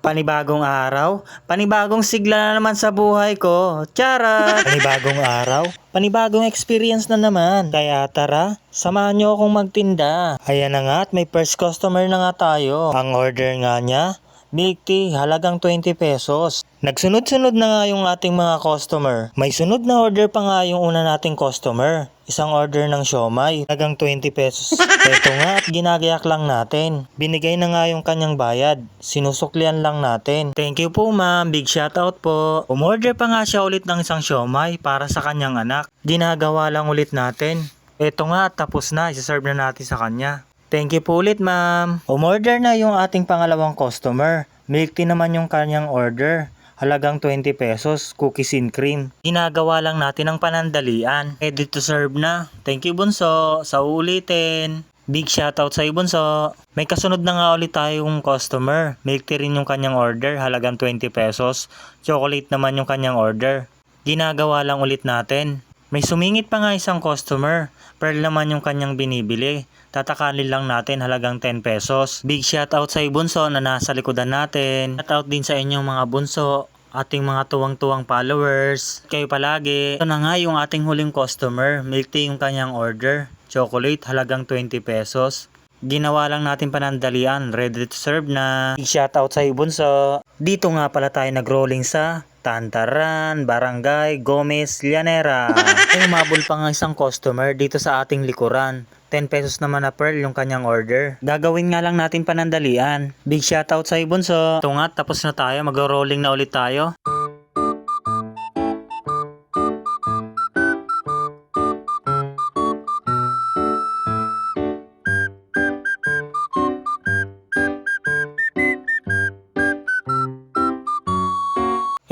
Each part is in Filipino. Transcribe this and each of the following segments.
Panibagong araw, panibagong sigla na naman sa buhay ko. Charot! Panibagong araw, panibagong experience na naman. Kaya tara, samahan nyo akong magtinda. Ayan na nga at may first customer na nga tayo. Ang order nga niya, milk tea, halagang 20 pesos. Nagsunod-sunod na nga yung ating mga customer. May sunod na order pa nga yung una nating customer. Isang order ng siomay, halagang 20 pesos. Ito nga at ginagayak lang natin. Binigay na nga yung kanyang bayad. Sinusuklian lang natin. Thank you po ma'am, big shoutout po. Umorder pa nga siya ulit ng isang siomay para sa kanyang anak. Ginagawa lang ulit natin. Ito nga at tapos na, isa-serve na natin sa kanya. Thank you po ulit ma'am. Umorder na yung ating pangalawang customer. Milk tea naman yung kanyang order. Halagang 20 pesos, cookies and cream. Ginagawa lang natin ang panandalian. Ready to serve na. Thank you bunso, sa uulitin. Big shoutout sa iyo bunso. May kasunod na nga ulit tayong customer. Milk tea rin yung kanyang order, halagang 20 pesos. Chocolate naman yung kanyang order. Ginagawa lang ulit natin. May sumingit pa nga isang customer. Pearl naman yung kanyang binibili. Tatakalin lang natin halagang 10 pesos. Big shoutout sa bunso na nasa likodan natin. Shoutout din sa inyong mga bunso, ating mga tuwang-tuwang followers. Kayo palagi. Ito na nga yung ating huling customer. Milk tea yung kanyang order. Chocolate halagang 20 pesos. Ginawa lang natin panandalian. Ready to serve na. Big shoutout sa bunso. Dito nga pala tayo nag-rolling sa Tantaran, Barangay, Gomez, Llanera. Ay umabol pa nga isang customer dito sa ating likuran. 10 pesos naman na pearl yung kanyang order. Gagawin nga lang natin panandalian. Big shoutout sa bunso. Ito nga, tapos na tayo. Mag-rolling na ulit tayo.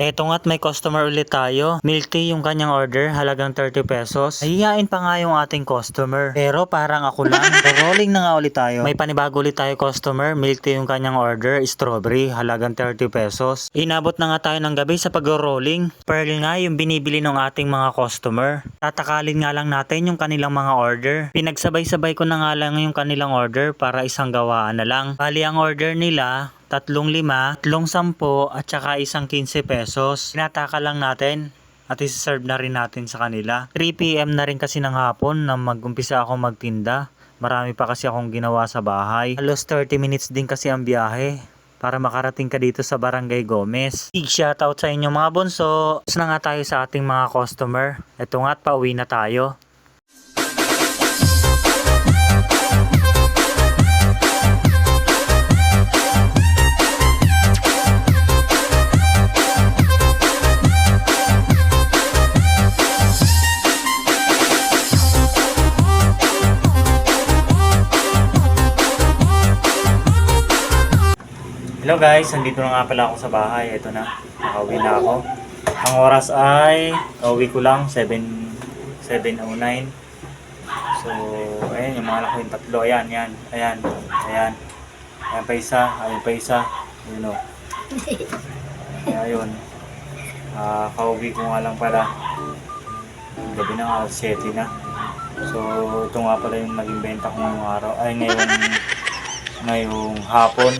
Eto nga't may customer ulit tayo. Milk tea yung kanyang order, halagang 30 pesos. Nahihiyain pa nga yung ating customer. Pero parang ako lang. Rolling na nga ulit tayo. May panibago ulit tayo customer. Milk tea yung kanyang order, strawberry, halagang 30 pesos. Inabot na nga tayo ng gabi sa pag-rolling. Pearl nga yung binibili ng ating mga customer. Tatakalin nga lang natin yung kanilang mga order. Pinagsabay-sabay ko na nga lang yung kanilang order para isang gawaan na lang. Bali ang order nila, 3 5, 3 10 at saka isang 15 pesos. Tinataka lang natin at isi-serve na rin natin sa kanila. 3 PM na rin kasi ng hapon na mag-umpisa ako magtinda. Marami pa kasi akong ginawa sa bahay. Halos 30 minutes din kasi ang biyahe para makarating ka dito sa Barangay Gomez. Big shoutout sa inyo mga bunso. Tapos na nga tayo sa ating mga customer. Ito nga at pauwi na tayo. Hello guys, nandito na nga pala ako sa bahay. Ito na, nakauwi na ako. Ang oras ay, kauwi ko lang, 7:09. So, ayan yung mga anak ko yung tatlo. Ayan. Ayan pa isa, Yun o. Ayun. Kauwi ko nga lang pala. Gabi na, alas 7 na. So, ito nga pala yung naging benta ko ngayong araw. Ay, ngayong hapon.